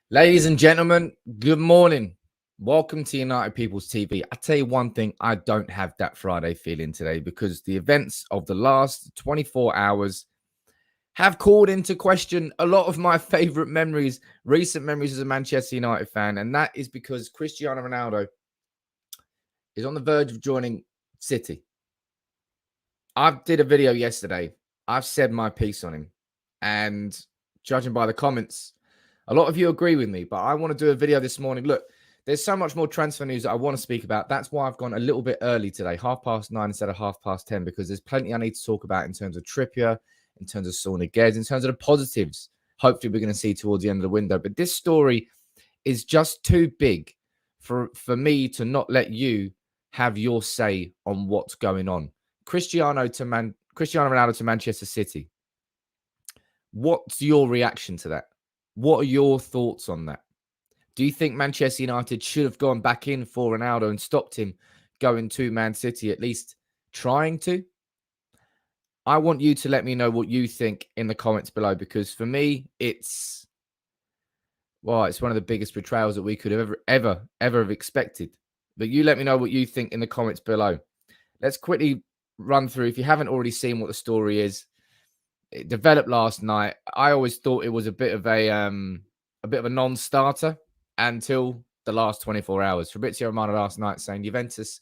Ladies and gentlemen, good morning. Welcome to United People's TV. I tell you one thing, I don't have that Friday feeling today because the events of the last 24 hours have called into question a lot of my favorite memories, recent memories as a Manchester United fan. And that is because Cristiano Ronaldo is on the verge of joining City. I did a video yesterday. I've said my piece on him. And judging by the comments, a lot of you agree with me, but I want to do a video this morning. Look, there's so much more transfer news that I want to speak about. That's why I've gone a little bit early today, 9:30 instead of 10:30, because there's plenty I need to talk about in terms of Trippier, in terms of Sauna Gez, in terms of the positives. Hopefully, we're going to see towards the end of the window. But this story is just too big for me to not let you have your say on what's going on. Cristiano Ronaldo to Manchester City. What's your reaction to that? What are your thoughts on that? Do you think Manchester United should have gone back in for Ronaldo and stopped him going to Man City, at least trying to? I want you to let me know what you think in the comments below, because for me, it's one of the biggest betrayals that we could have ever have expected. But you let me know what you think in the comments below. Let's quickly run through, if you haven't already seen what the story is. It developed last night. I always thought it was a bit of a non-starter until the last 24 hours. Fabrizio Romano last night saying Juventus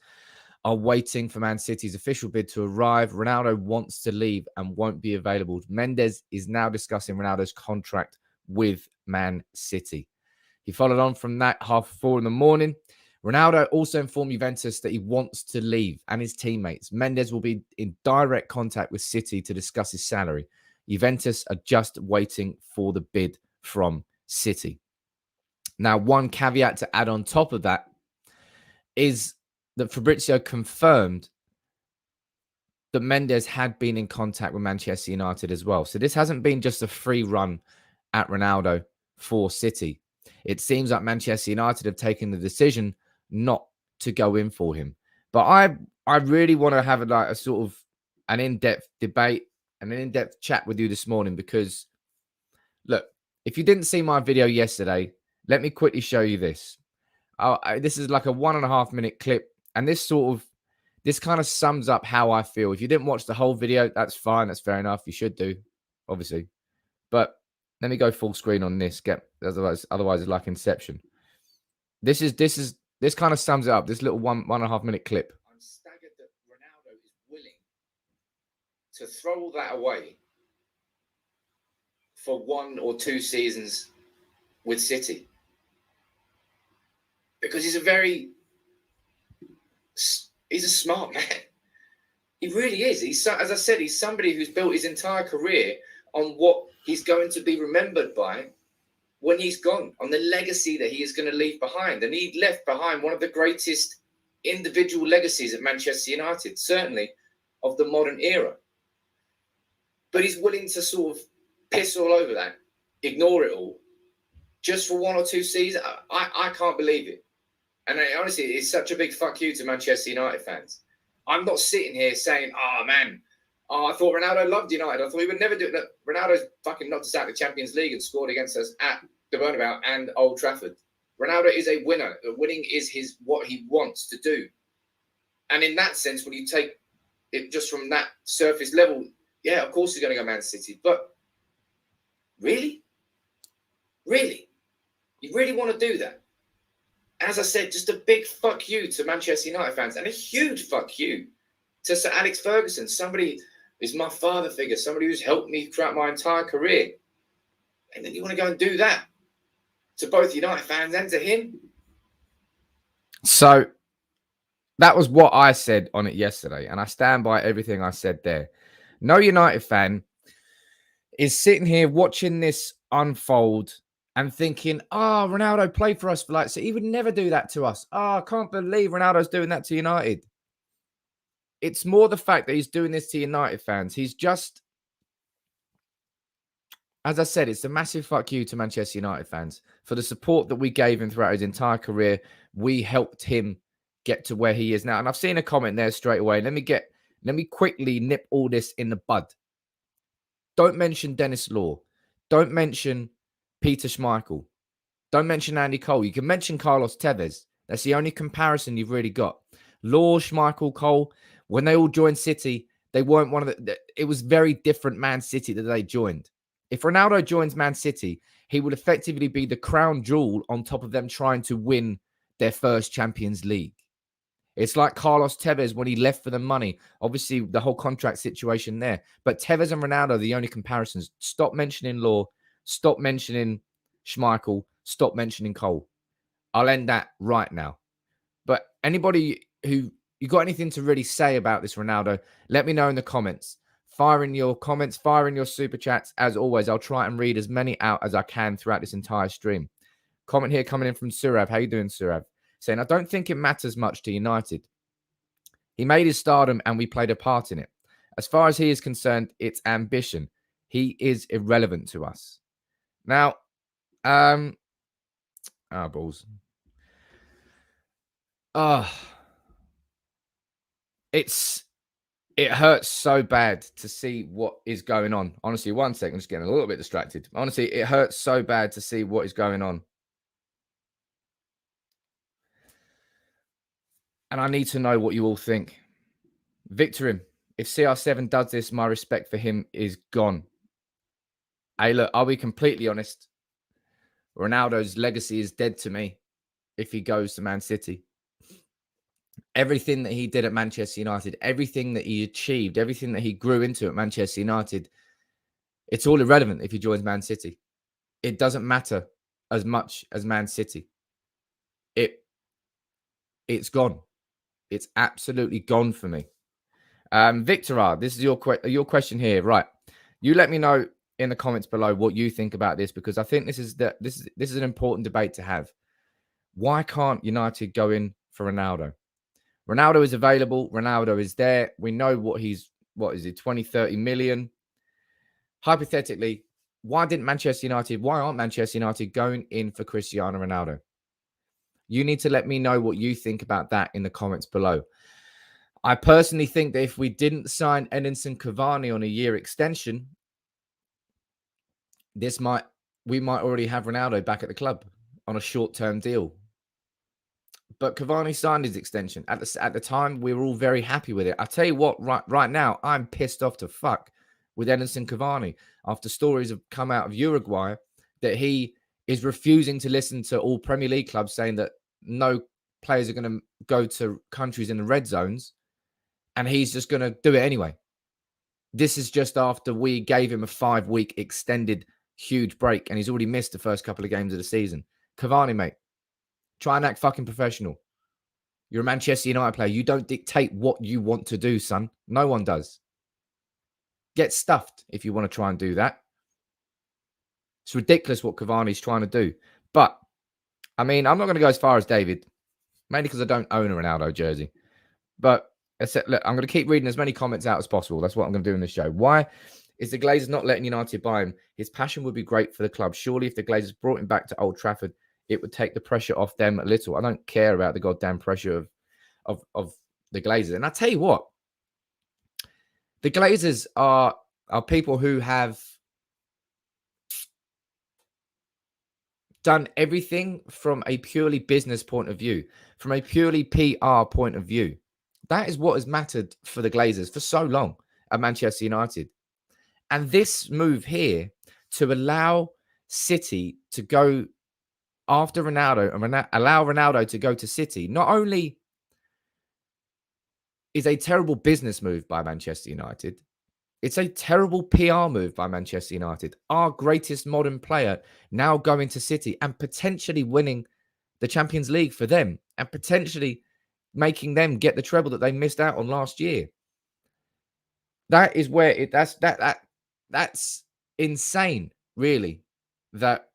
are waiting for Man City's official bid to arrive. Ronaldo wants to leave and won't be available. Mendes is now discussing Ronaldo's contract with Man City. He followed on from that 4:30 in the morning. Ronaldo also informed Juventus that he wants to leave and his teammates. Mendes will be in direct contact with City to discuss his salary. Juventus are just waiting for the bid from City. Now, one caveat to add on top of that is that Fabrizio confirmed that Mendes had been in contact with Manchester United as well. So this hasn't been just a free run at Ronaldo for City. It seems like Manchester United have taken the decision not to go in for him. But I really want to have a sort of an in-depth debate and an in-depth chat with you this morning, because look, if you didn't see my video yesterday, let me quickly show you this. This is like a 1.5 minute clip, and this kind of sums up how I feel. If you didn't watch the whole video, that's fine. That's fair enough. You should do, obviously. But let me go full screen on this. Otherwise it's like Inception. This kind of sums it up. This little 1.5 minute clip. I'm staggered that Ronaldo is willing to throw all that away for 1 or 2 seasons with City, because he's a smart man. He really is. As I said, he's somebody who's built his entire career on what he's going to be remembered by when he's gone, on the legacy that he is going to leave behind. And he left behind one of the greatest individual legacies at Manchester United, certainly of the modern era. But he's willing to sort of piss all over that, ignore it all, just for 1 or 2 seasons. I can't believe it. And honestly, it's such a big fuck you to Manchester United fans. I'm not sitting here saying, I thought Ronaldo loved United. I thought he would never do it. Look, Ronaldo's fucking knocked us out of the Champions League and scored against us at the Bernabeu and Old Trafford. Ronaldo is a winner. Winning is what he wants to do. And in that sense, when you take it just from that surface level, yeah, of course he's going to go Man City. But really? Really? You really want to do that? As I said, just a big fuck you to Manchester United fans, and a huge fuck you to Sir Alex Ferguson, somebody who's my father figure, somebody who's helped me throughout my entire career. And then you want to go and do that to both United fans and to him? So that was what I said on it yesterday, and I stand by everything I said there. No United fan is sitting here watching this unfold and thinking, Ronaldo played for us so he would never do that to us. I can't believe Ronaldo's doing that to United. It's more the fact that he's doing this to United fans. He's just, as I said, it's a massive fuck you to Manchester United fans for the support that we gave him throughout his entire career. We helped him get to where he is now. And I've seen a comment there straight away. Let me quickly nip all this in the bud. Don't mention Dennis Law. Don't mention Peter Schmeichel. Don't mention Andy Cole. You can mention Carlos Tevez. That's the only comparison you've really got. Law, Schmeichel, Cole, when they all joined City, they weren't one of the. It was very different Man City that they joined. If Ronaldo joins Man City, he would effectively be the crown jewel on top of them trying to win their first Champions League. It's like Carlos Tevez when he left for the money. Obviously, the whole contract situation there. But Tevez and Ronaldo are the only comparisons. Stop mentioning Law. Stop mentioning Schmeichel. Stop mentioning Cole. I'll end that right now. But anybody who you got anything to really say about this Ronaldo, let me know in the comments. Fire in your comments, fire in your super chats. As always, I'll try and read as many out as I can throughout this entire stream. Comment here coming in from Surav. How you doing, Surav? Saying, I don't think it matters much to United. He made his stardom and we played a part in it. As far as he is concerned, it's ambition. He is irrelevant to us. Now, balls. It hurts so bad to see what is going on. Honestly, one second, I'm just getting a little bit distracted. Honestly, it hurts so bad to see what is going on. And I need to know what you all think. Victor, if CR7 does this, my respect for him is gone. Hey, look, I'll be completely honest. Ronaldo's legacy is dead to me if he goes to Man City. Everything that he did at Manchester United, everything that he achieved, everything that he grew into at Manchester United, it's all irrelevant if he joins Man City. It doesn't matter as much as Man City. It's gone. It's absolutely gone for me. Victor, this is your question here. Right. You let me know in the comments below what you think about this, because I think this is an important debate to have. Why can't United go in for Ronaldo? Ronaldo is available. Ronaldo is there. We know what is he, 20, 30 million? Hypothetically, why aren't Manchester United going in for Cristiano Ronaldo? You need to let me know what you think about that in the comments below. I personally think that if we didn't sign Edinson Cavani on a year extension, we might already have Ronaldo back at the club on a short-term deal. But Cavani signed his extension. At the time, we were all very happy with it. I tell you what, right now, I'm pissed off to fuck with Edinson Cavani after stories have come out of Uruguay that he is refusing to listen to all Premier League clubs saying that no players are going to go to countries in the red zones, and he's just going to do it anyway. This is just after we gave him a 5-week extended huge break, and he's already missed the first couple of games of the season. Cavani, mate, try and act fucking professional. You're a Manchester United player. You don't dictate what you want to do, son. No one does. Get stuffed if you want to try and do that. It's ridiculous what Cavani's trying to do. But, I mean, I'm not going to go as far as David, mainly because I don't own a Ronaldo jersey. But, look, I'm going to keep reading as many comments out as possible. That's what I'm going to do in this show. Why is the Glazers not letting United buy him? His passion would be great for the club. Surely if the Glazers brought him back to Old Trafford, it would take the pressure off them a little. I don't care about the goddamn pressure of the Glazers. And I tell you what, the Glazers are people who have done everything from a purely business point of view, from a purely PR point of view. That is what has mattered for the Glazers for so long at Manchester United. And this move here to allow City to go after Ronaldo and allow Ronaldo to go to City, not only is a terrible business move by Manchester United, it's a terrible PR move by Manchester United. Our greatest modern player now going to City and potentially winning the Champions League for them and potentially making them get the treble that they missed out on last year. That is where that's insane, really, that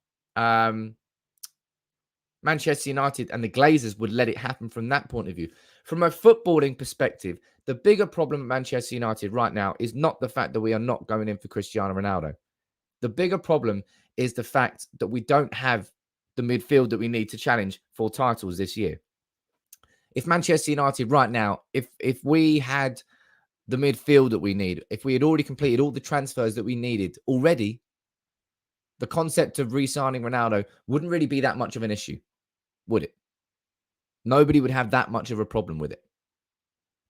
Manchester United and the Glazers would let it happen from that point of view. From a footballing perspective, the bigger problem at Manchester United right now is not the fact that we are not going in for Cristiano Ronaldo. The bigger problem is the fact that we don't have the midfield that we need to challenge for titles this year. If Manchester United right now, if we had the midfield that we need, if we had already completed all the transfers that we needed already, the concept of re-signing Ronaldo wouldn't really be that much of an issue, would it? Nobody would have that much of a problem with it.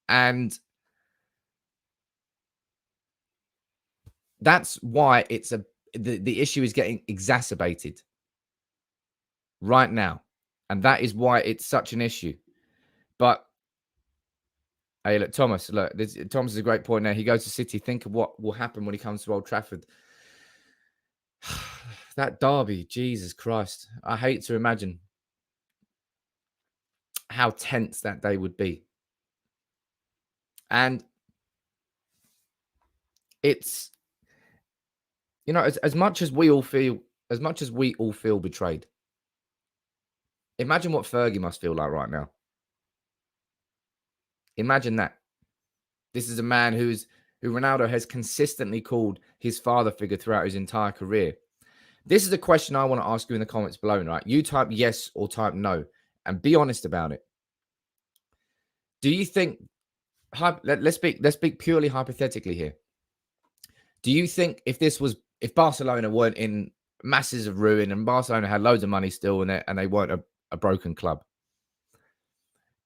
And that's why the issue is getting exacerbated right now. And that is why it's such an issue. But hey, look, Thomas, Thomas is a great point there. He goes to City. Think of what will happen when he comes to Old Trafford. That derby, Jesus Christ. I hate to imagine how tense that day would be. And it's, as much as we all feel betrayed, imagine what Fergie must feel like right now. Imagine that. This is a man who Ronaldo has consistently called his father figure throughout his entire career. This is a question I want to ask you in the comments below, right? You type yes or type no, and be honest about it. Do you think? Let's speak purely hypothetically here. Do you think if Barcelona weren't in masses of ruin and Barcelona had loads of money still and they weren't a broken club,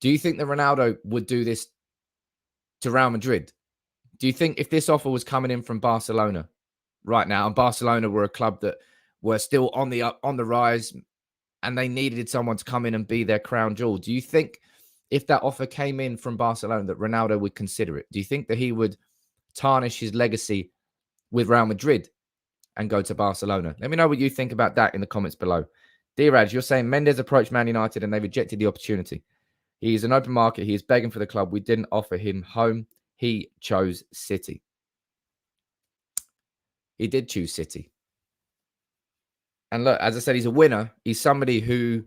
do you think that Ronaldo would do this to Real Madrid? Do you think if this offer was coming in from Barcelona right now, and Barcelona were a club that were still on the rise, and they needed someone to come in and be their crown jewel, do you think if that offer came in from Barcelona that Ronaldo would consider it? Do you think that he would tarnish his legacy with Real Madrid and go to Barcelona? Let me know what you think about that in the comments below. Diraj, you're saying Mendes approached Man United and they rejected the opportunity. He's an open market. He is begging for the club. We didn't offer him home. He chose City. He did choose City. And look, as I said, he's a winner. He's somebody who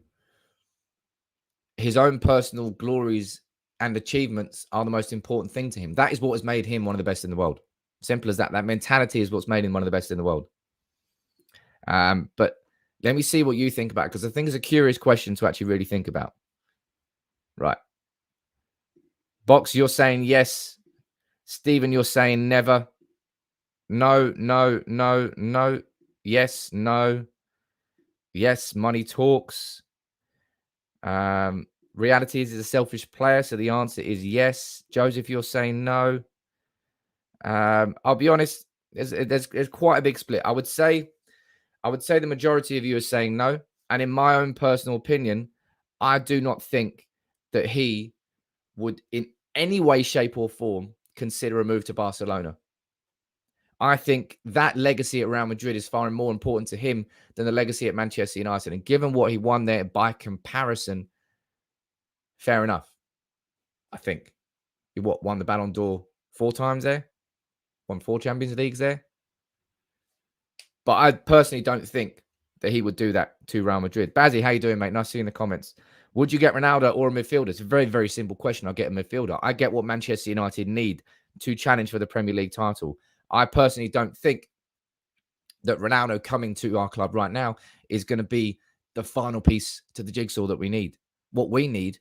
his own personal glories and achievements are the most important thing to him. That is what has made him one of the best in the world. Simple as that. That mentality is what's made him one of the best in the world. But let me see what you think about it, because I think it's a curious question to actually really think about. Right. Box, you're saying yes. Stephen, you're saying never. No, no, no, no. Yes, no. Yes, money talks. Reality is he's a selfish player, so the answer is yes. Joseph, you're saying no. I'll be honest, there's quite a big split. I would say the majority of you are saying no. And in my own personal opinion, I do not think that he would in any way, shape, or form consider a move to Barcelona. I think that legacy at Real Madrid is far more important to him than the legacy at Manchester United. And given what he won there, by comparison, fair enough. I think he won the Ballon d'Or 4 times there, won 4 Champions Leagues there. But I personally don't think that he would do that to Real Madrid. Bazzy, how you doing, mate? Nice to see you in the comments. Would you get Ronaldo or a midfielder? It's a very, very simple question. I'll get a midfielder. I get what Manchester United need to challenge for the Premier League title. I personally don't think that Ronaldo coming to our club right now is going to be the final piece to the jigsaw that we need. What we need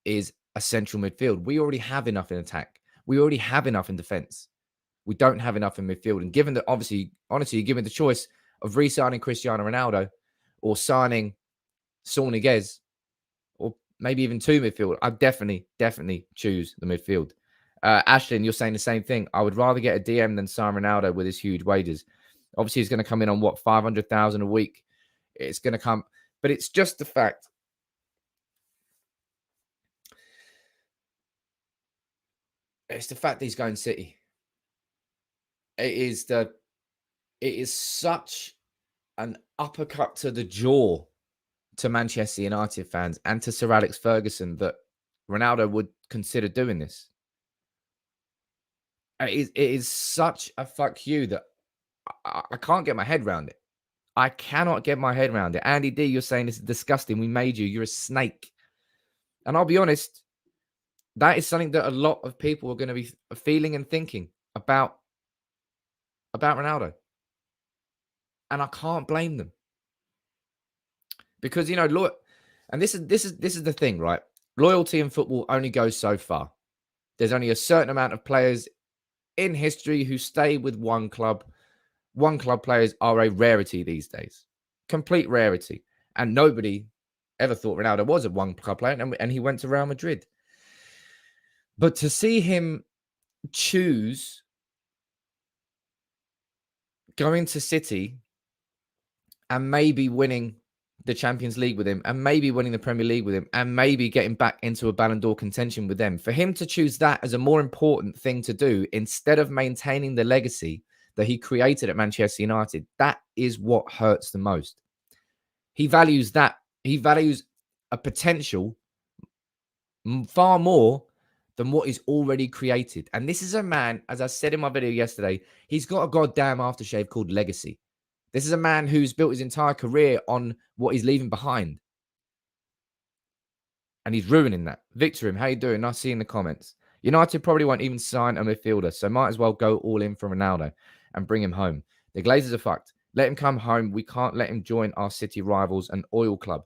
is a central midfield. We already have enough in attack. We already have enough in defense. We don't have enough in midfield. And given that, honestly, given the choice of re-signing Cristiano Ronaldo or signing Saul Niguez, or maybe even 2 midfield, I'd definitely choose the midfield. Ashlyn, you're saying the same thing. I would rather get a DM than sign Ronaldo with his huge wages. Obviously, he's going to come in on what, 500,000 a week. It's going to come, but it's just the fact. It's the fact that he's going City. It is such an uppercut to the jaw to Manchester United fans and to Sir Alex Ferguson that Ronaldo would consider doing this. It is such a fuck you that I can't get my head around it. I cannot get my head around it. Andy D, you're saying this is disgusting. We made you. You're a snake. And I'll be honest, that is something that a lot of people are going to be feeling and thinking about Ronaldo. And I can't blame them. Because, look, and this is the thing, right? Loyalty in football only goes so far. There's only a certain amount of players in history who stay with one club One club players are a rarity these days, complete rarity. And nobody ever thought Ronaldo was a one club player, and he went to Real Madrid. But to see him choose going to City and maybe winning the Champions League with him, and maybe winning the Premier League with him, and maybe getting back into a Ballon d'Or contention with them, for him to choose that as a more important thing to do instead of maintaining the legacy that he created at Manchester United, that is what hurts the most. He values that. He values a potential far more than what is already created. And this is a man, as I said in my video yesterday, he's got a goddamn aftershave called legacy. This is a man who's built his entire career on what he's leaving behind. And he's ruining that. Victor, how you doing? Nice seeing the comments. United probably won't even sign a midfielder, so might as well go all in for Ronaldo and bring him home. The Glazers are fucked. Let him come home. We can't let him join our city rivals and oil club.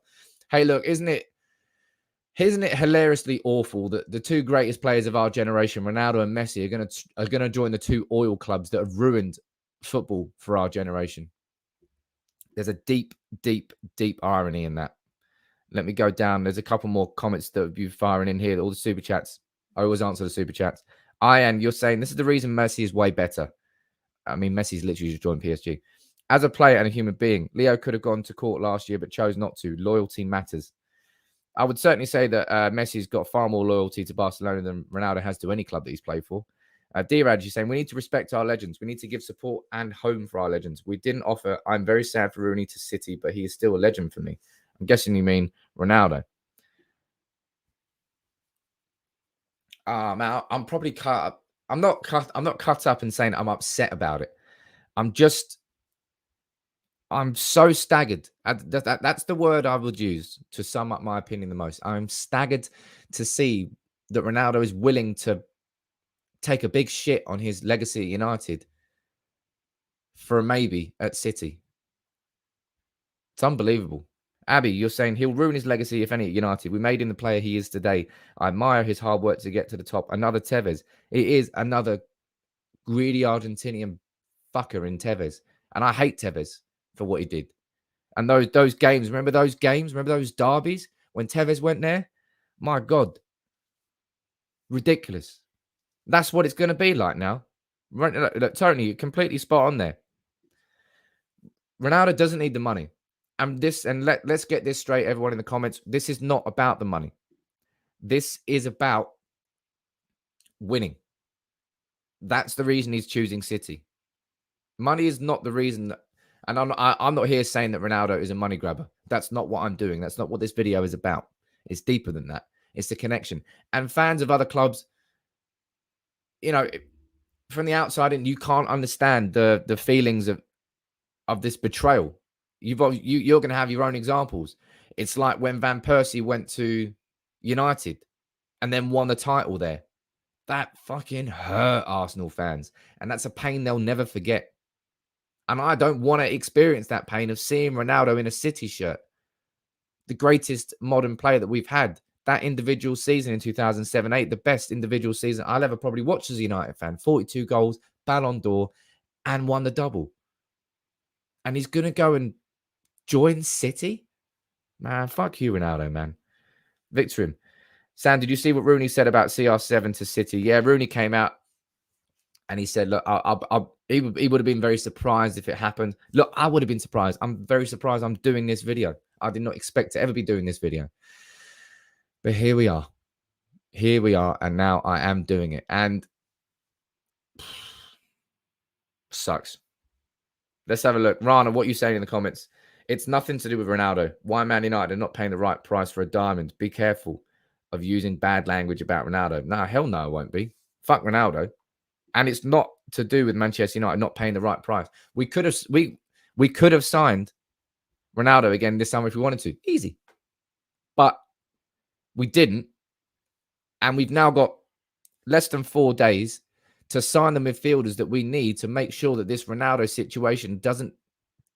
Hey, look, isn't it hilariously awful that the two greatest players of our generation, Ronaldo and Messi, are gonna join the two oil clubs that have ruined football for our generation? There's a deep, deep, deep irony in that. Let me go down. There's a couple more comments that will be firing in here. All the super chats. I always answer the super chats. Ian, you're saying this is the reason Messi is way better. I mean, Messi's literally just joined PSG. As a player and a human being, Leo could have gone to court last year, but chose not to. Loyalty matters. I would certainly say that Messi's got far more loyalty to Barcelona than Ronaldo has to any club that he's played for. D-Rad, you're saying we need to respect our legends. We need to give support and home for our legends. We didn't offer. I'm very sad for Rooney to City, but he is still a legend for me. I'm guessing you mean Ronaldo. Man, I'm probably cut up. I'm not cut up and saying I'm upset about it. I'm so staggered. That's the word I would use to sum up my opinion the most. I'm staggered to see that Ronaldo is willing to take a big shit on his legacy at United for a maybe at City. It's unbelievable. Abby, you're saying he'll ruin his legacy, if any, at United. We made him the player he is today. I admire his hard work to get to the top. Another Tevez. It is another greedy Argentinian fucker in Tevez. And I hate Tevez for what he did. And those games, remember those games? Remember those derbies when Tevez went there? My God. Ridiculous. That's what it's going to be like now. Tony, you're completely spot on there. Ronaldo doesn't need the money. Let's get this straight, everyone in the comments. This is not about the money. This is about winning. That's the reason he's choosing City. Money is not the reason and I'm not here saying that Ronaldo is a money grabber. That's not what I'm doing. That's not what this video is about. It's deeper than that. It's the connection. And fans of other clubs, you know, from the outside, and you can't understand the feelings of this betrayal. You're going to have your own examples. It's like when Van Persie went to United and then won the title there. That fucking hurt Arsenal fans. And that's a pain they'll never forget. And I don't want to experience that pain of seeing Ronaldo in a City shirt. The greatest modern player that we've had. That individual season in 2007-8, the best individual season I'll ever probably watch as a United fan. 42 goals, Ballon d'Or, and won the double. And he's going to go and join City? Man, fuck you, Ronaldo, man. Victor him. Sam, did you see what Rooney said about CR7 to City? Yeah, Rooney came out and he said, look, he would have been very surprised if it happened. Look, I would have been surprised. I'm very surprised I'm doing this video. I did not expect to ever be doing this video. But here we are. Here we are. And now I am doing it. And sucks. Let's have a look. Rana, what are you saying in the comments? It's nothing to do with Ronaldo. Why Man United are not paying the right price for a diamond? Be careful of using bad language about Ronaldo. No, hell no, I won't be. Fuck Ronaldo. And it's not to do with Manchester United not paying the right price. We could have signed Ronaldo again this summer if we wanted to. Easy. But we didn't. And we've now got less than 4 days to sign the midfielders that we need to make sure that this Ronaldo situation doesn't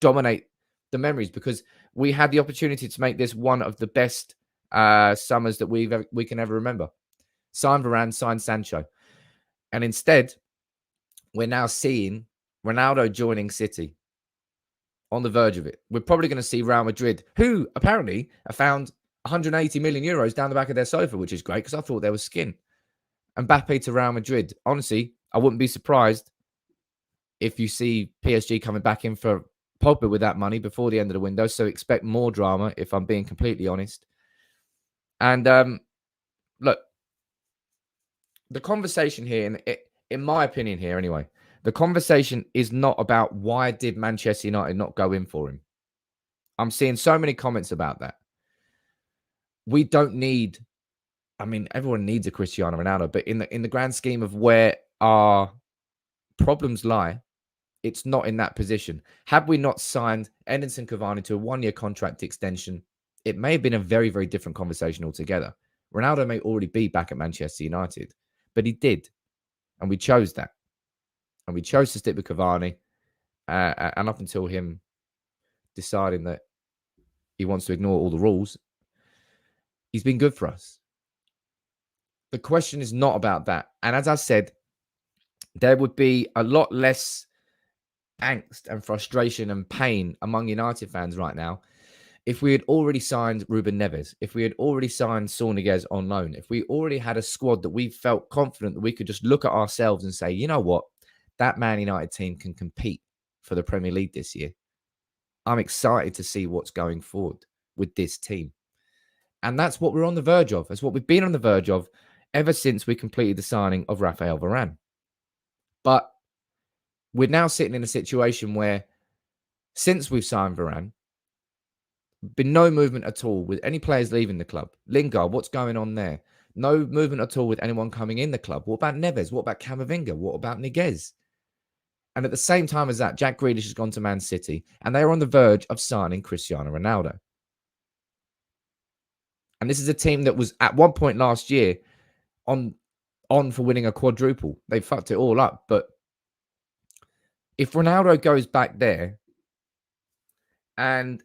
dominate the memories, because we had the opportunity to make this one of the best summers that we can ever remember. Sign Varane, sign Sancho. And instead, we're now seeing Ronaldo joining City, on the verge of it. We're probably going to see Real Madrid, who apparently have found 180 million euros down the back of their sofa, which is great because I thought there was skin. Mbappe to Real Madrid. Honestly, I wouldn't be surprised if you see PSG coming back in for Pogba with that money before the end of the window. So expect more drama, if I'm being completely honest. And look, the conversation here, in my opinion here anyway, the conversation is not about why did Manchester United not go in for him. I'm seeing so many comments about that. We don't need, I mean, everyone needs a Cristiano Ronaldo, but in the grand scheme of where our problems lie, it's not in that position. Had we not signed Edinson Cavani to a 1-year contract extension, it may have been a very, very different conversation altogether. Ronaldo may already be back at Manchester United, but he did. And we chose that. And we chose to stick with Cavani. And up until him deciding that he wants to ignore all the rules, he's been good for us. The question is not about that. And as I said, there would be a lot less angst and frustration and pain among United fans right now if we had already signed Ruben Neves, if we had already signed Sorniguez on loan, if we already had a squad that we felt confident that we could just look at ourselves and say, you know what, that Man United team can compete for the Premier League this year. I'm excited to see what's going forward with this team. And that's what we're on the verge of. That's what we've been on the verge of ever since we completed the signing of Raphael Varane. But we're now sitting in a situation where, since we've signed Varane, been no movement at all with any players leaving the club. Lingard, what's going on there? No movement at all with anyone coming in the club. What about Neves? What about Camavinga? What about Niguez? And at the same time as that, Jack Grealish has gone to Man City, and they are on the verge of signing Cristiano Ronaldo. And this is a team that was at one point last year on for winning a quadruple. They fucked it all up. But if Ronaldo goes back there and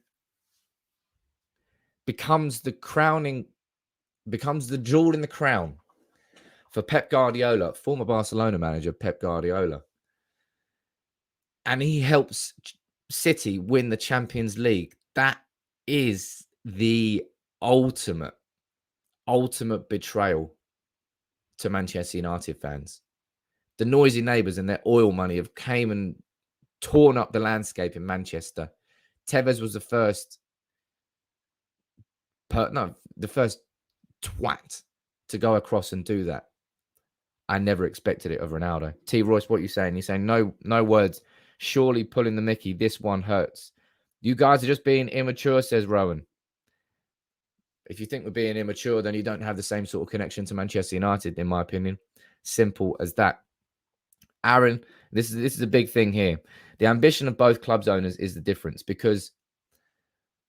becomes the jewel in the crown for Pep Guardiola, former Barcelona manager Pep Guardiola, and he helps City win the Champions League, that is the ultimate betrayal to Manchester United fans. The noisy neighbours and their oil money have came and torn up the landscape in Manchester. Tevez was the first twat to go across and do that. I never expected it of Ronaldo. T. Royce, what are you saying? You're saying no words. Surely pulling the Mickey. This one hurts. You guys are just being immature, says Rowan. If you think we're being immature, then you don't have the same sort of connection to Manchester United, in my opinion. Simple as that. Aaron, this is a big thing here. The ambition of both clubs owners is the difference, because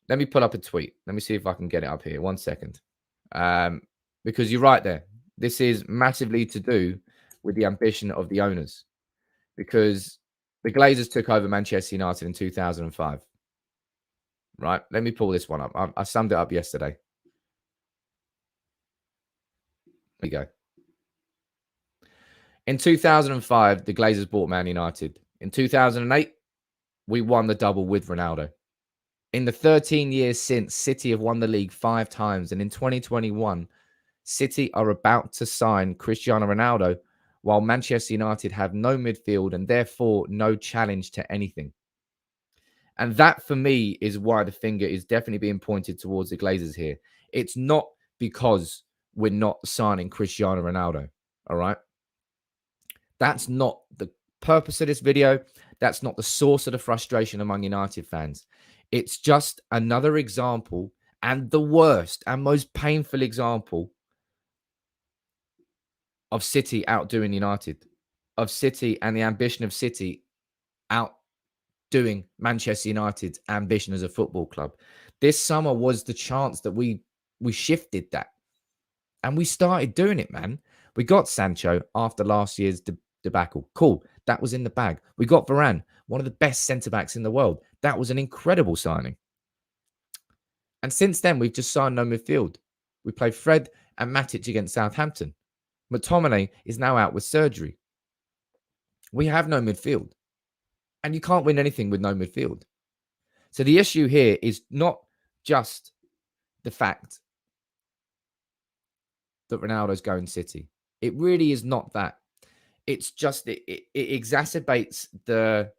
let me pull up a tweet. Let me see if I can get it up here. 1 second. Because you're right there. This is massively to do with the ambition of the owners, because the Glazers took over Manchester United in 2005. Right? Let me pull this one up. I summed it up yesterday. There you go. In 2005, the Glazers bought Man United. In 2008, we won the double with Ronaldo. In the 13 years since, City have won the league 5 times. And in 2021, City are about to sign Cristiano Ronaldo, while Manchester United have no midfield and therefore no challenge to anything. And that, for me, is why the finger is definitely being pointed towards the Glazers here. It's not because we're not signing Cristiano Ronaldo, all right? That's not the purpose of this video. That's not the source of the frustration among United fans. It's just another example, and the worst and most painful example, of City outdoing United, of City and the ambition of City outdoing Manchester United's ambition as a football club. This summer was the chance that we shifted that. And we started doing it, man. We got Sancho after last year's debacle. Cool. That was in the bag. We got Varane, one of the best centre-backs in the world. That was an incredible signing. And since then, we've just signed no midfield. We played Fred and Matic against Southampton. McTominay is now out with surgery. We have no midfield. And you can't win anything with no midfield. So the issue here is not just the fact that Ronaldo's going City. It really is not that. It's just it exacerbates the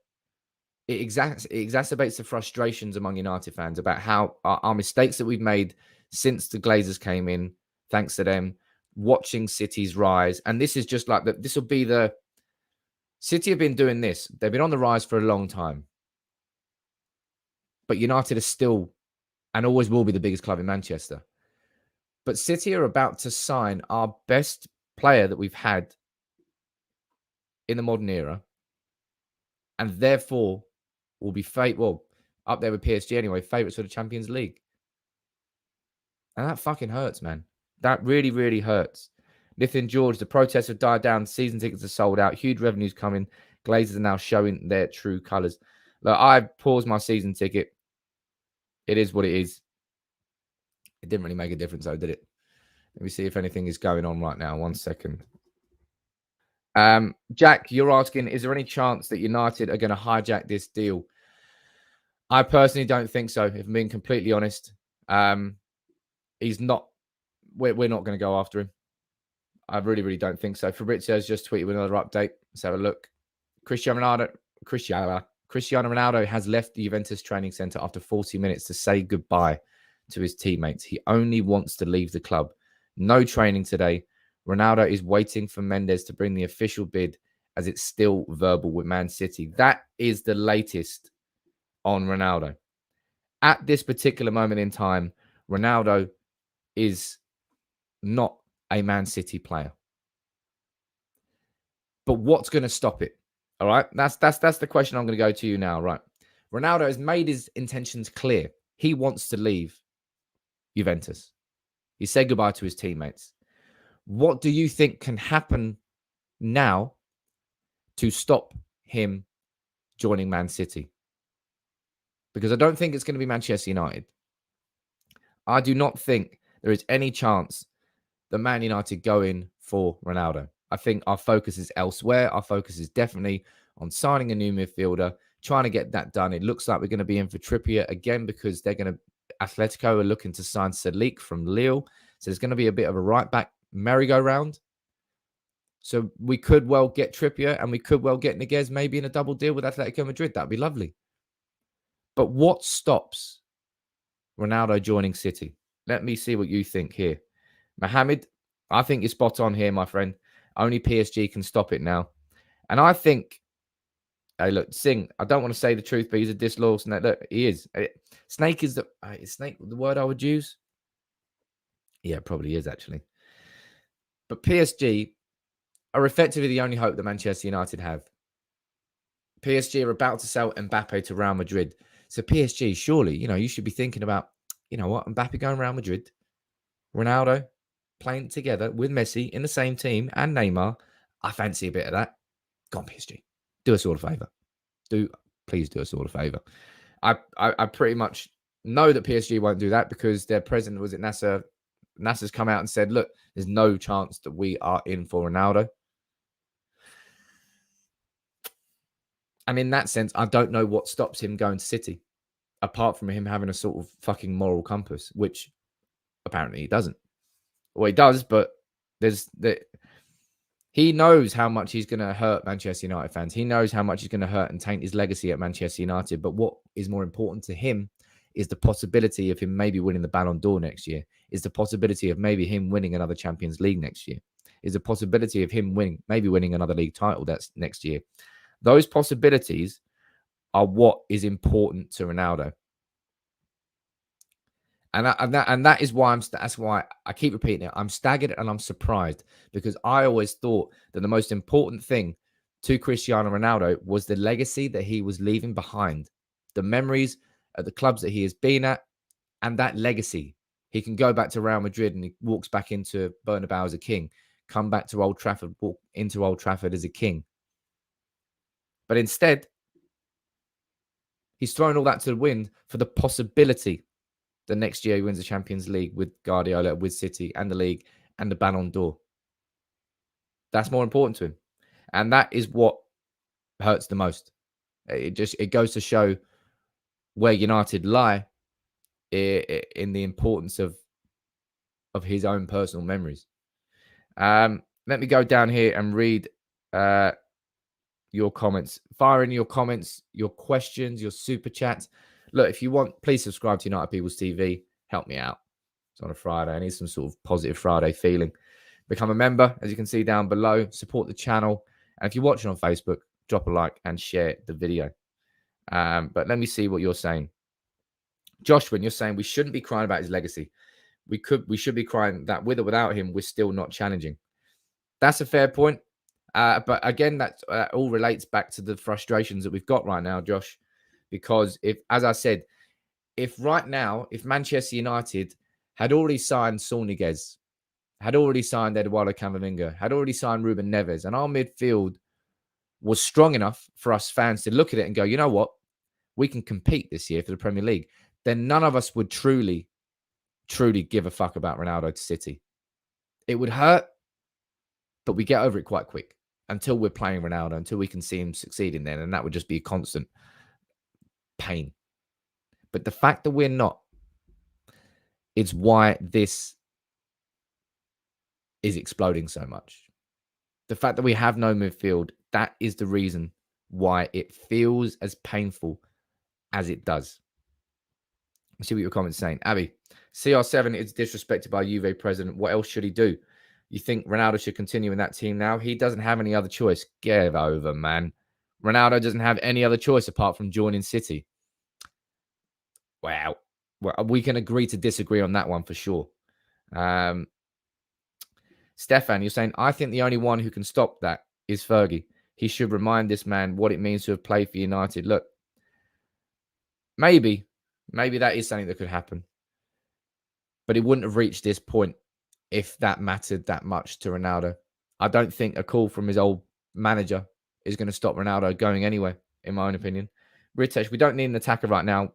frustrations among United fans about how our mistakes that we've made since the Glazers came in, thanks to them, watching City's rise. And this is just like this will be the City have been doing this. They've been on the rise for a long time. But United are still and always will be the biggest club in Manchester. But City are about to sign our best player that we've had in the modern era, and therefore will be up there with PSG anyway, favourites for the Champions League. And that fucking hurts, man. That really, really hurts. Nathan George, the protests have died down. Season tickets are sold out. Huge revenues coming. Glazers are now showing their true colours. Look, I paused my season ticket. It is what it is. It didn't really make a difference, though, did it? Let me see if anything is going on right now. 1 second. Jack, you're asking, is there any chance that United are going to hijack this deal? I personally don't think so, if I'm being completely honest. He's not. We're not going to go after him. I really, really don't think so. Fabrizio has just tweeted with another update. Let's have a look. Cristiano Ronaldo has left the Juventus training center after 40 minutes to say goodbye to his teammates. He only wants to leave the club. No training today. Ronaldo is waiting for Mendes to bring the official bid, as it's still verbal with Man City. That is the latest on Ronaldo. At this particular moment in time, Ronaldo is not a Man City player. But what's going to stop it? All right, that's the question I'm going to go to you now. Right, Ronaldo has made his intentions clear. He wants to leave Juventus. He said goodbye to his teammates. What do you think can happen now to stop him joining Man City? Because I don't think it's going to be Manchester United. I do not think there is any chance that Man United go in for Ronaldo. I think our focus is elsewhere. Our focus is definitely on signing a new midfielder, trying to get that done. It looks like we're going to be in for Trippier again because Atletico are looking to sign Sadiq from Lille. So there's going to be a bit of a right back merry-go-round. So we could well get Trippier and we could well get Niguez maybe in a double deal with Atletico Madrid. That'd be lovely. But what stops Ronaldo joining City? Let me see what you think here. Mohammed, I think you're spot on here, my friend. Only PSG can stop it now. And I think, hey, look, Singh, I don't want to say the truth, but he's a disloyal snake. Look, he is. Snake is snake the word I would use? Yeah, it probably is, actually. But PSG are effectively the only hope that Manchester United have. PSG are about to sell Mbappe to Real Madrid. So PSG, surely, you should be thinking about, Mbappe going Real Madrid, Ronaldo playing together with Messi in the same team and Neymar. I fancy a bit of that. Go on, PSG. Do us all a favour. Please do us all a favour. I pretty much know that PSG won't do that because their president, was it Nasser? Nasser's come out and said, look, there's no chance that we are in for Ronaldo. And in that sense, I don't know what stops him going to City, apart from him having a sort of fucking moral compass, which apparently he doesn't. Well, he does, but he knows how much he's going to hurt Manchester United fans. He knows how much he's going to hurt and taint his legacy at Manchester United. But what is more important to him is the possibility of him maybe winning the Ballon d'Or next year, is the possibility of maybe him winning another Champions League next year, is the possibility of him maybe winning another league title that's next year. Those possibilities are what is important to Ronaldo. And that is why that's why I keep repeating it. I'm staggered and I'm surprised because I always thought that the most important thing to Cristiano Ronaldo was the legacy that he was leaving behind, the memories at the clubs that he has been at, and that legacy. He can go back to Real Madrid and he walks back into Bernabeu as a king, come back to Old Trafford, walk into Old Trafford as a king. But instead, he's thrown all that to the wind for the possibility the next year he wins the Champions League with Guardiola, with City and the league and the Ballon d'Or. That's more important to him. And that is what hurts the most. It goes to show where United lie in the importance of his own personal memories. Let me go down here and read your comments. Fire in your comments, your questions, your super chats. Look, if you want, please subscribe to United People's TV. Help me out. It's on a Friday. I need some sort of positive Friday feeling. Become a member, as you can see down below. Support the channel. And if you're watching on Facebook, drop a like and share the video. But let me see what you're saying. Joshua, you're saying we shouldn't be crying about his legacy. We should be crying that with or without him, we're still not challenging. That's a fair point. But again, that all relates back to the frustrations that we've got right now, Josh. Because as I said, if Manchester United had already signed Saul Niguez, had already signed Eduardo Camavinga, had already signed Ruben Neves, and our midfield was strong enough for us fans to look at it and go, you know what? We can compete this year for the Premier League. Then none of us would truly give a fuck about Ronaldo to City. It would hurt, but we get over it quite quick until we're playing Ronaldo, until we can see him succeeding then. And that would just be a constant pain. But the fact that we're not is why this is exploding so much. The fact that we have no midfield, that is the reason why it feels as painful as it does. Let's see what your comment's saying. Abby, CR7 is disrespected by Juve president. What else should he do? You think Ronaldo should continue in that team now? He doesn't have any other choice. Get over, man. Ronaldo doesn't have any other choice apart from joining City. Wow. Well, we can agree to disagree on that one for sure. Stefan, you're saying, I think the only one who can stop that is Fergie. He should remind this man what it means to have played for United. Look, maybe that is something that could happen. But it wouldn't have reached this point if that mattered that much to Ronaldo. I don't think a call from his old manager is going to stop Ronaldo going anywhere, in my own opinion. Ritesh, we don't need an attacker right now.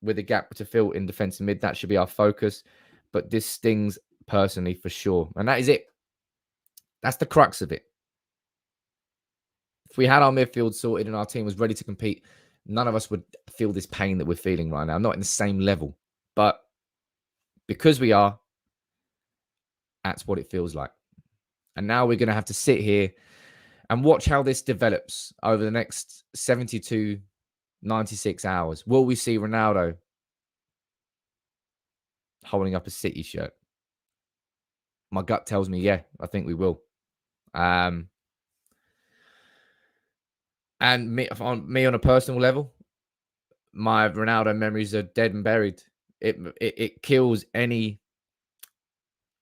With a gap to fill in defensive mid, that should be our focus. But this stings personally for sure. And that is it. That's the crux of it. If we had our midfield sorted and our team was ready to compete, none of us would feel this pain that we're feeling right now. Not in the same level. But because we are, that's what it feels like. And now we're going to have to sit here and watch how this develops over the next 72, 96 hours. Will we see Ronaldo holding up a City shirt? My gut tells me, yeah, I think we will. And me on a personal level, my Ronaldo memories are dead and buried. It kills any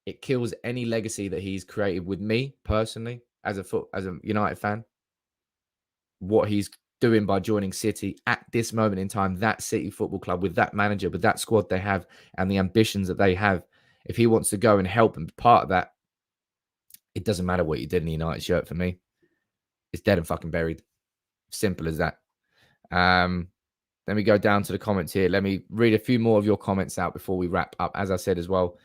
legacy that he's created with me personally as a United fan. What he's doing by joining City at this moment in time, that City Football Club, with that manager, with that squad they have, and the ambitions that they have. If he wants to go and help and be part of that, it doesn't matter what you did in the United shirt for me. It's dead and fucking buried. Simple as that. Let me go down to the comments here. Let me read a few more of your comments out before we wrap up. As I said as well,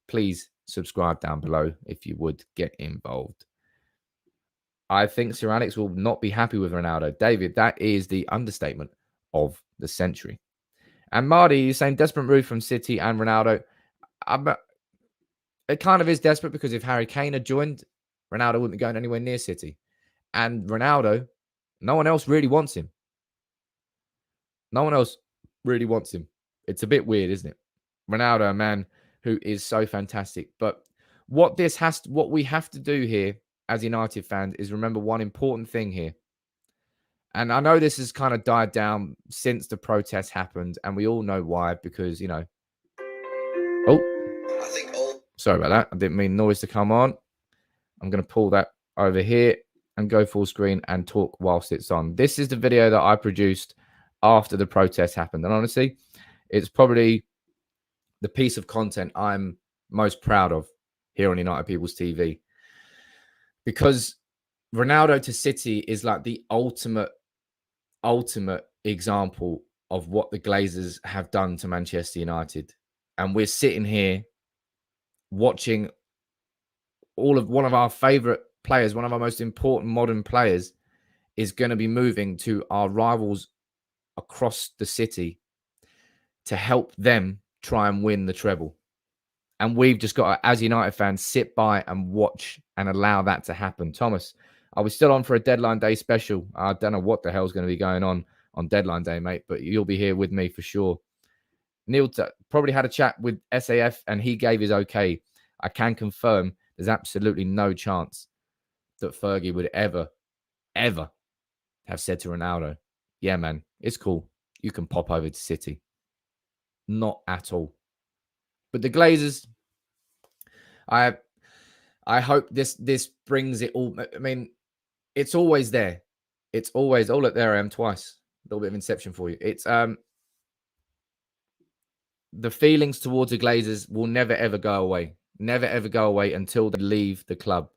please subscribe down below if you would get involved. I think Sir Alex will not be happy with Ronaldo. David, that is the understatement of the century. And Marty, you're saying desperate move from City and Ronaldo. It kind of is desperate because if Harry Kane had joined, Ronaldo wouldn't be going anywhere near City. And Ronaldo, no one else really wants him. No one else really wants him. It's a bit weird, isn't it? Ronaldo, a man who is so fantastic. But what we have to do here as United fans is remember one important thing here. And I know this has kind of died down since the protest happened, and we all know why, because, sorry about that. I didn't mean noise to come on. I'm going to pull that over here and go full screen and talk whilst it's on. This is the video that I produced after the protest happened. And honestly, it's probably the piece of content I'm most proud of here on United People's TV. Because Ronaldo to City is like the ultimate example of what the Glazers have done to Manchester United. And we're sitting here watching one of our favourite players, one of our most important modern players, is going to be moving to our rivals across the city to help them try and win the treble. And we've just got to, as United fans, sit by and watch and allow that to happen. Thomas, are we still on for a deadline day special? I don't know what the hell's going to be going on deadline day, mate, but you'll be here with me for sure. Neil probably had a chat with SAF and he gave his okay. I can confirm there's absolutely no chance that Fergie would ever have said to Ronaldo, yeah, man, it's cool. You can pop over to City. Not at all. But the Glazers, I hope this brings it all. I mean, it's always there. It's always, oh, look, there I am twice. A little bit of inception for you. It's the feelings towards the Glazers will never ever go away. Never ever go away until they leave the club.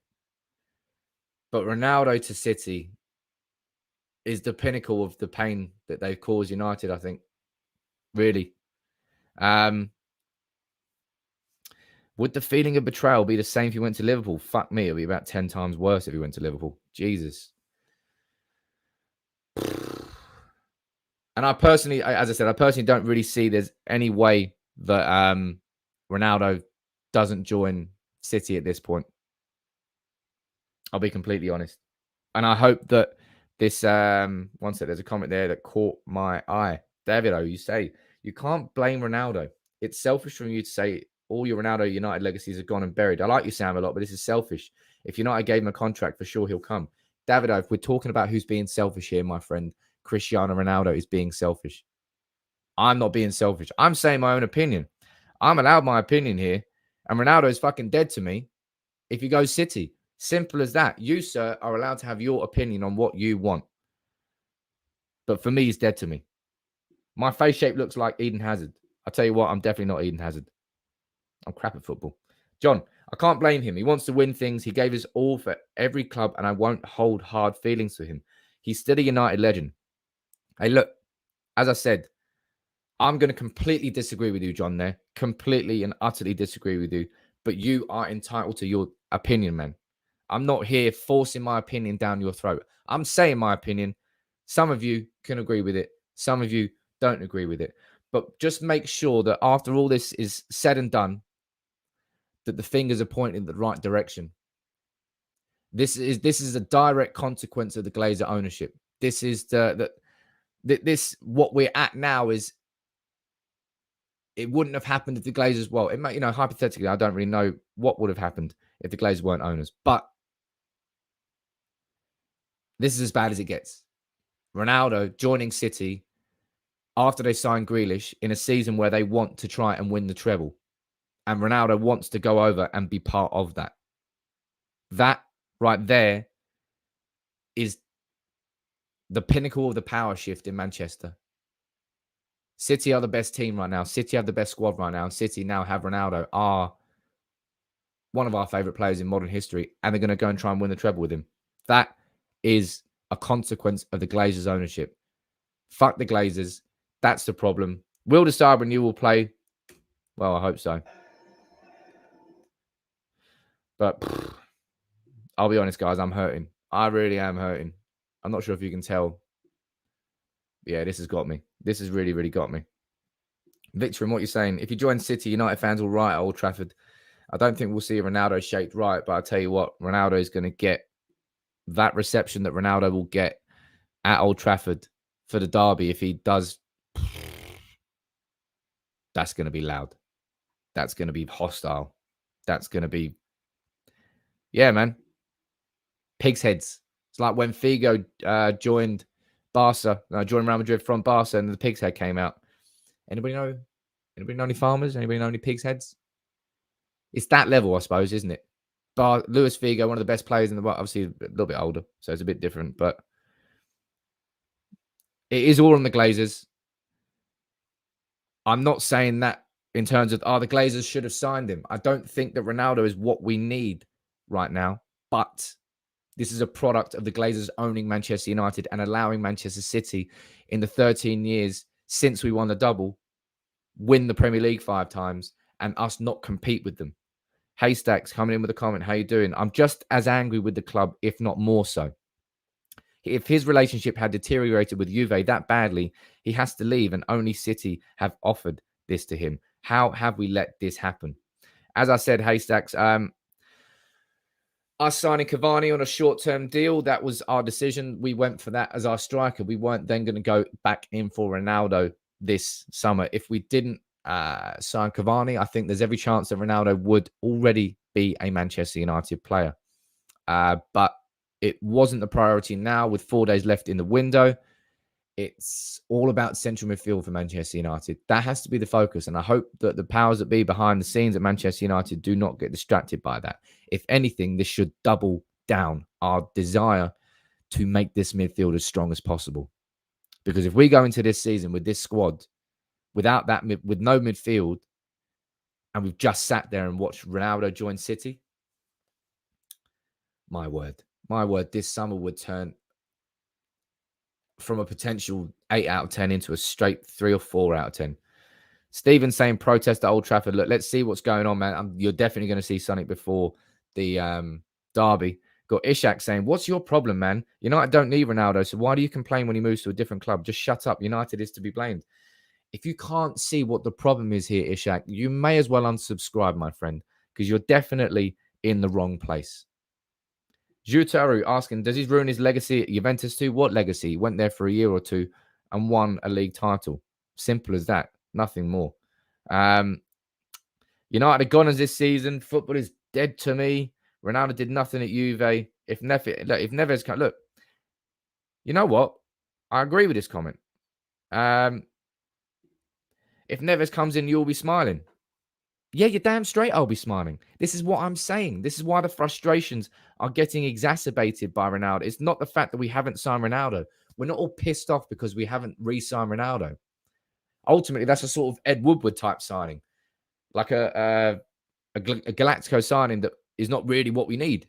But Ronaldo to City is the pinnacle of the pain that they've caused United, I think. Really. Would the feeling of betrayal be the same if he went to Liverpool? Fuck me, it'd be about 10 times worse if he went to Liverpool. Jesus. And I personally, as I said, I personally don't really see there's any way that Ronaldo doesn't join City at this point. I'll be completely honest. And I hope that this, one sec, there's a comment there that caught my eye. Davido, you say, you can't blame Ronaldo. It's selfish from you to say all your Ronaldo United legacies are gone and buried. I like you, Sam, a lot, but this is selfish. If United gave him a contract, for sure he'll come. Davido, if we're talking about who's being selfish here, my friend, Cristiano Ronaldo is being selfish. I'm not being selfish. I'm saying my own opinion. I'm allowed my opinion here. And Ronaldo is fucking dead to me if he goes City. Simple as that. You, sir, are allowed to have your opinion on what you want. But for me, he's dead to me. My face shape looks like Eden Hazard. I'll tell you what, I'm definitely not Eden Hazard. I'm crap at football. John, I can't blame him. He wants to win things. He gave his all for every club, and I won't hold hard feelings for him. He's still a United legend. Hey, look, as I said, I'm going to completely disagree with you, John, there. Completely and utterly disagree with you. But you are entitled to your opinion, man. I'm not here forcing my opinion down your throat. I'm saying my opinion. Some of you can agree with it. Some of you don't agree with it. But just make sure that after all this is said and done, that the fingers are pointing in the right direction. This is a direct consequence of the Glazer ownership. This is this what we're at now is it wouldn't have happened if the Glazers, well, it might, hypothetically, I don't really know what would have happened if the Glazers weren't owners. But this is as bad as it gets. Ronaldo joining City after they signed Grealish in a season where they want to try and win the treble. And Ronaldo wants to go over and be part of that. That right there is the pinnacle of the power shift in Manchester. City are the best team right now. City have the best squad right now. And City now have Ronaldo, are one of our favourite players in modern history. And they're going to go and try and win the treble with him. That is a consequence of the Glazers' ownership. Fuck the Glazers. That's the problem. Will the Sabre and you will play? Well, I hope so. But I'll be honest, guys, I'm hurting. I really am hurting. I'm not sure if you can tell. Yeah, this has got me. This has really, really got me. Victor, and what you're saying, if you join City, United fans will riot at Old Trafford. I don't think we'll see a Ronaldo shaped riot, but I'll tell you what, Ronaldo is going to get that reception that Ronaldo will get at Old Trafford for the derby. If he does, that's going to be loud. That's going to be hostile. That's going to be, yeah, man. Pig's heads. It's like when Figo joined Barca, joined Real Madrid from Barca, and the pig's head came out. Anybody know? Anybody know any farmers? Anybody know any pig's heads? It's that level, I suppose, isn't it? Luis Figo, one of the best players in the world, obviously a little bit older, so it's a bit different, but it is all on the Glazers. I'm not saying that in terms of, the Glazers should have signed him. I don't think that Ronaldo is what we need right now, but this is a product of the Glazers owning Manchester United and allowing Manchester City in the 13 years since we won the double, win the Premier League 5 times, and us not compete with them. Haystacks coming in with a comment. How you doing? I'm just as angry with the club, if not more so. If his relationship had deteriorated with Juve that badly, he has to leave, and only City have offered this to him. How have we let this happen? As I said, Haystacks, us signing Cavani on a short-term deal, that was our decision. We went for that as our striker. We weren't then going to go back in for Ronaldo this summer. If we didn't sign Cavani, I think there's every chance that Ronaldo would already be a Manchester United player. But it wasn't the priority now with 4 days left in the window. It's all about central midfield for Manchester United. That has to be the focus. And I hope that the powers that be behind the scenes at Manchester United do not get distracted by that. If anything, this should double down our desire to make this midfield as strong as possible. Because if we go into this season with this squad, without that, with no midfield, and we've just sat there and watched Ronaldo join City, my word, this summer would turn from a potential 8 out of 10 into a straight 3 or 4 out of 10. Stephen saying protest at Old Trafford. Look, let's see what's going on, man. You're definitely going to see something before the derby. Got Ishak saying, what's your problem, man? United don't need Ronaldo, so why do you complain when he moves to a different club? Just shut up. United is to be blamed. If you can't see what the problem is here, Ishak, you may as well unsubscribe, my friend, because you're definitely in the wrong place. Jutaru asking, does he ruin his legacy at Juventus too? What legacy? He went there for a year or two and won a league title. Simple as that. Nothing more. United are gone as this season. Football is dead to me. Ronaldo did nothing at Juve. If Neves can look, you know what? I agree with this comment. If Neves comes in, you'll be smiling. Yeah, you're damn straight I'll be smiling. This is what I'm saying. This is why the frustrations are getting exacerbated by Ronaldo. It's not the fact that we haven't signed Ronaldo. We're not all pissed off because we haven't re-signed Ronaldo. Ultimately, that's a sort of Ed Woodward type signing. Like a Galactico signing that is not really what we need.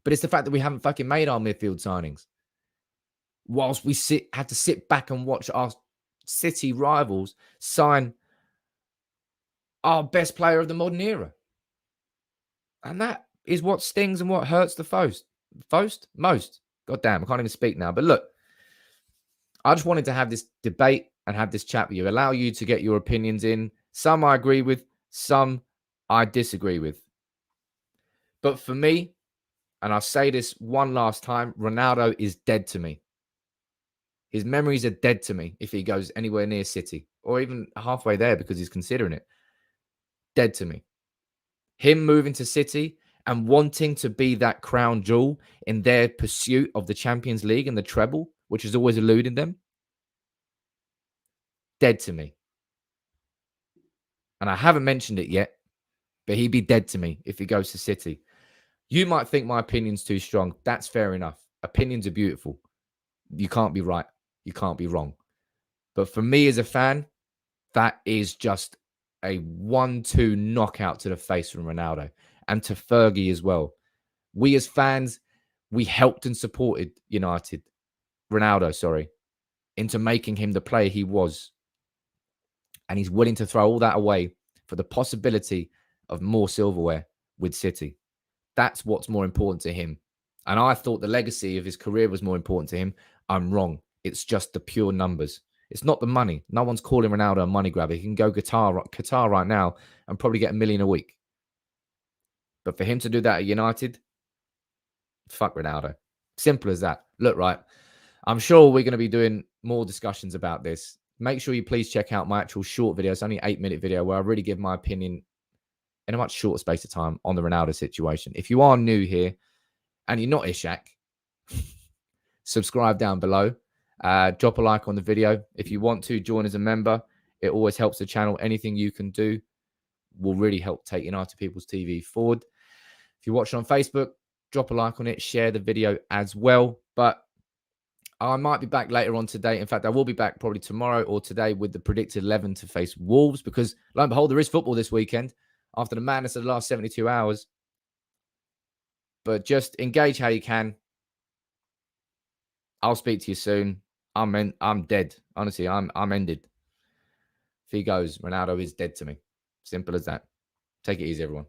But it's the fact that we haven't fucking made our midfield signings. Whilst we had to sit back and watch our City rivals sign our best player of the modern era. And that is what stings and what hurts the most. God damn, I can't even speak now. But look, I just wanted to have this debate and have this chat with you, allow you to get your opinions in. Some I agree with, some I disagree with. But for me, and I'll say this one last time, Ronaldo is dead to me. His memories are dead to me if he goes anywhere near City or even halfway there because he's considering it. Dead to me. Him moving to City and wanting to be that crown jewel in their pursuit of the Champions League and the treble, which has always eluded them, dead to me. And I haven't mentioned it yet, but he'd be dead to me if he goes to City. You might think my opinion's too strong. That's fair enough. Opinions are beautiful. You can't be right. You can't be wrong. But for me as a fan, that is just a 1-2 knockout to the face from Ronaldo and to Fergie as well. We as fans, we helped and supported Ronaldo, into making him the player he was. And he's willing to throw all that away for the possibility of more silverware with City. That's what's more important to him. And I thought the legacy of his career was more important to him. I'm wrong. It's just the pure numbers. It's not the money. No one's calling Ronaldo a money grabber. He can go Qatar right now and probably get $1 million a week. But for him to do that at United, fuck Ronaldo. Simple as that. Look, right, I'm sure we're going to be doing more discussions about this. Make sure you please check out my actual short video. It's only an 8-minute video where I really give my opinion in a much shorter space of time on the Ronaldo situation. If you are new here and you're not Ishak, subscribe down below. Drop a like on the video. If you want to join as a member, it always helps the channel. Anything you can do will really help take United People's TV forward. If you're watching on Facebook, drop a like on it. Share the video as well. But I might be back later on today. In fact, I will be back probably tomorrow or today with the predicted 11 to face Wolves because, lo and behold, there is football this weekend after the madness of the last 72 hours. But just engage how you can. I'll speak to you soon. I'm dead. Honestly, I'm ended. If he goes, Ronaldo is dead to me. Simple as that. Take it easy, everyone.